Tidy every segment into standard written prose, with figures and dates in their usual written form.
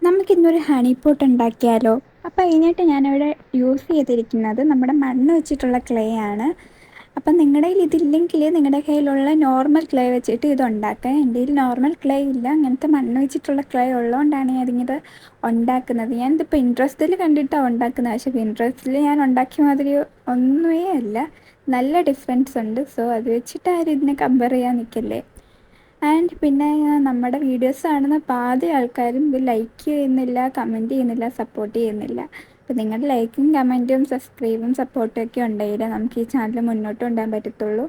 നമുക്കിന്നൊരു honey pot ഉണ്ടാക്കിയാലോ? അപ്പോൾ അതിനായിട്ട് ഞാനിവിടെ യൂസ് ചെയ്തിരിക്കുന്നത് നമ്മുടെ മണ്ണ് വെച്ചിട്ടുള്ള ക്ലേ ആണ്. അപ്പം നിങ്ങളുടെ കയ്യിൽ ഇതില്ലെങ്കിൽ നിങ്ങളുടെ കയ്യിലുള്ള നോർമൽ ക്ലേ വെച്ചിട്ട് ഇത് ഉണ്ടാക്കാം. എൻ്റെ കയ്യിൽ നോർമൽ ക്ലേ ഇല്ല, അങ്ങനത്തെ മണ്ണ് വെച്ചിട്ടുള്ള ക്ലേ ഉള്ളതുകൊണ്ടാണ് ഞാനിത് ഉണ്ടാക്കുന്നത്. ഞാനിതിപ്പോൾ ഇൻട്രസ്റ്റിൽ കണ്ടിട്ടാണ് ഉണ്ടാക്കുന്നത്, പക്ഷേ ഇൻട്രസ്റ്റിൽ ഞാൻ ഉണ്ടാക്കിയ മാതിരി ഒന്നുമേ അല്ല, നല്ല ഡിഫറൻസ് ഉണ്ട്. സോ അത് വെച്ചിട്ട് ആരും ഇതിനെ കമ്പയർ ചെയ്യാൻ നിൽക്കല്ലേ. ആൻഡ് പിന്നെ നമ്മുടെ വീഡിയോസ് കാണുന്ന പാതി ആൾക്കാരും ഇത് ലൈക്ക് ചെയ്യുന്നില്ല, കമൻറ്റ് ചെയ്യുന്നില്ല, സപ്പോർട്ട് ചെയ്യുന്നില്ല. അപ്പോൾ നിങ്ങളുടെ ലൈക്കും കമൻറ്റും സബ്സ്ക്രൈബും സപ്പോർട്ടും ഒക്കെ ഉണ്ടെങ്കിൽ നമുക്ക് ഈ ചാനൽ മുന്നോട്ട് കൊണ്ടുപോകാൻ പറ്റത്തുള്ളൂ.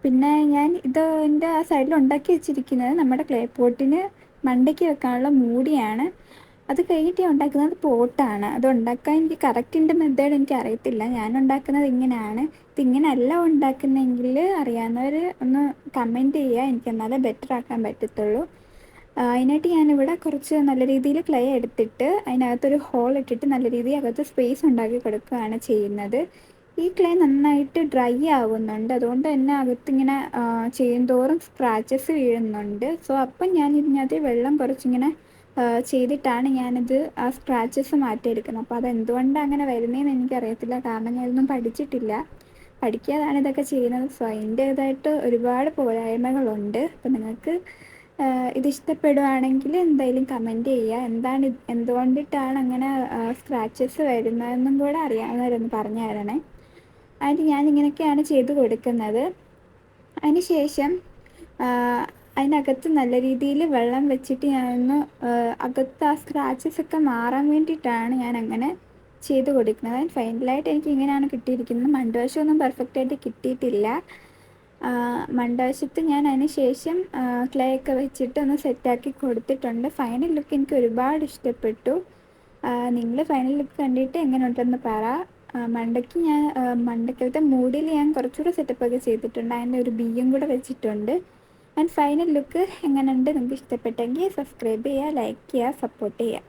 പിന്നെ ഞാൻ ഇത് എൻ്റെ ആ സൈഡിൽ ഉണ്ടാക്കി വെച്ചിരിക്കുന്നത് നമ്മുടെ ക്ലേ പോട്ടിന് മണ്ടയ്ക്ക് വെക്കാനുള്ള മൂടിയാണ്. അത് കഴിഞ്ഞിട്ട് ഞാൻ ഉണ്ടാക്കുന്നത് പോട്ടാണ്. അത് ഉണ്ടാക്കാൻ എനിക്ക് കറക്റ്റിൻ്റെ മെത്തേഡ് എനിക്ക് അറിയത്തില്ല. ഞാൻ ഉണ്ടാക്കുന്നത് ഇങ്ങനെയാണ്. ഇതിങ്ങനെ അല്ല ഉണ്ടാക്കുന്നതെങ്കിൽ അറിയാവുന്നവർ ഒന്ന് കമൻറ്റ് ചെയ്യുക, എനിക്ക് എന്നാലേ ബെറ്റർ ആക്കാൻ പറ്റത്തുള്ളൂ. അതിനായിട്ട് ഞാനിവിടെ കുറച്ച് നല്ല രീതിയിൽ ക്ലേ എടുത്തിട്ട് അതിനകത്തൊരു ഹോൾ ഇട്ടിട്ട് നല്ല രീതിയിൽ അകത്ത് സ്പേസ് ഉണ്ടാക്കി കൊടുക്കുകയാണ് ചെയ്യുന്നത്. ഈ ക്ലേ നന്നായിട്ട് ഡ്രൈ ആവുന്നുണ്ട്, അതുകൊണ്ട് തന്നെ അകത്തിങ്ങനെ ചെയ്യുന്തോറും സ്ക്രാച്ചസ് വീഴുന്നുണ്ട്. സോ അപ്പം ഞാൻ ഇതിനകത്ത് വെള്ളം കുറച്ചിങ്ങനെ ചെയ്തിട്ടാണ് ഞാനിത് ആ സ്ക്രാച്ചസ് മാറ്റിയെടുക്കുന്നത്. അപ്പോൾ അതെന്തുകൊണ്ടാണ് അങ്ങനെ വരുന്നതെന്ന് എനിക്കറിയത്തില്ല, കാരണം ഞാനൊന്നും പഠിച്ചിട്ടില്ല. പഠിക്കാതാണ് ഇതൊക്കെ ചെയ്യുന്നത്. സോ അതിൻ്റേതായിട്ട് ഒരുപാട് പോരായ്മകളുണ്ട്. അപ്പോൾ നിങ്ങൾക്ക് ഇതിഷ്ടപ്പെടുവാണെങ്കിൽ എന്തായാലും കമൻറ്റ് ചെയ്യുക, എന്തുകൊണ്ടിട്ടാണ് അങ്ങനെ സ്ക്രാച്ചസ് വരുന്നതെന്നും കൂടെ അറിയാവുന്നവരൊന്ന് പറഞ്ഞു തരണേ. അതിന് ഞാനിങ്ങനെയൊക്കെയാണ് ചെയ്ത് കൊടുക്കുന്നത്. അതിന് ശേഷം അതിനകത്ത് നല്ല രീതിയിൽ വെള്ളം വെച്ചിട്ട് ഞാനൊന്ന് അകത്ത് ആ സ്ക്രാച്ചസ് ഒക്കെ മാറാൻ വേണ്ടിയിട്ടാണ് ഞാൻ അങ്ങനെ ചെയ്ത് കൊടുക്കുന്നത്. ഫൈനലായിട്ട് എനിക്ക് ഇങ്ങനെയാണ് കിട്ടിയിരിക്കുന്നത്. മണ്ടവശമൊന്നും പെർഫെക്റ്റായിട്ട് കിട്ടിയിട്ടില്ല. മണ്ടവശത്ത് ഞാൻ അതിന് ശേഷം ക്ലേ ഒക്കെ വെച്ചിട്ട് ഒന്ന് സെറ്റാക്കി കൊടുത്തിട്ടുണ്ട്. ഫൈനൽ ലുക്ക് എനിക്ക് ഒരുപാട് ഇഷ്ടപ്പെട്ടു. നിങ്ങൾ ഫൈനൽ ലുക്ക് കണ്ടിട്ട് എങ്ങനെ ഉണ്ടെന്ന് പറ. മണ്ടയ്ക്കലത്തെ മൂടിയിൽ ഞാൻ കുറച്ചുകൂടെ സെറ്റപ്പൊക്കെ ചെയ്തിട്ടുണ്ട്, അതിൻ്റെ ഒരു ബിയും കൂടെ വെച്ചിട്ടുണ്ട്. ആൻഡ് ഫൈനൽ ലുക്ക് എങ്ങനെയുണ്ട്, നിങ്ങൾക്ക് ഇഷ്ടപ്പെട്ടെങ്കിൽ സബ്സ്ക്രൈബ് ചെയ്യുക, ലൈക്ക് ചെയ്യുക, സപ്പോർട്ട് ചെയ്യുക.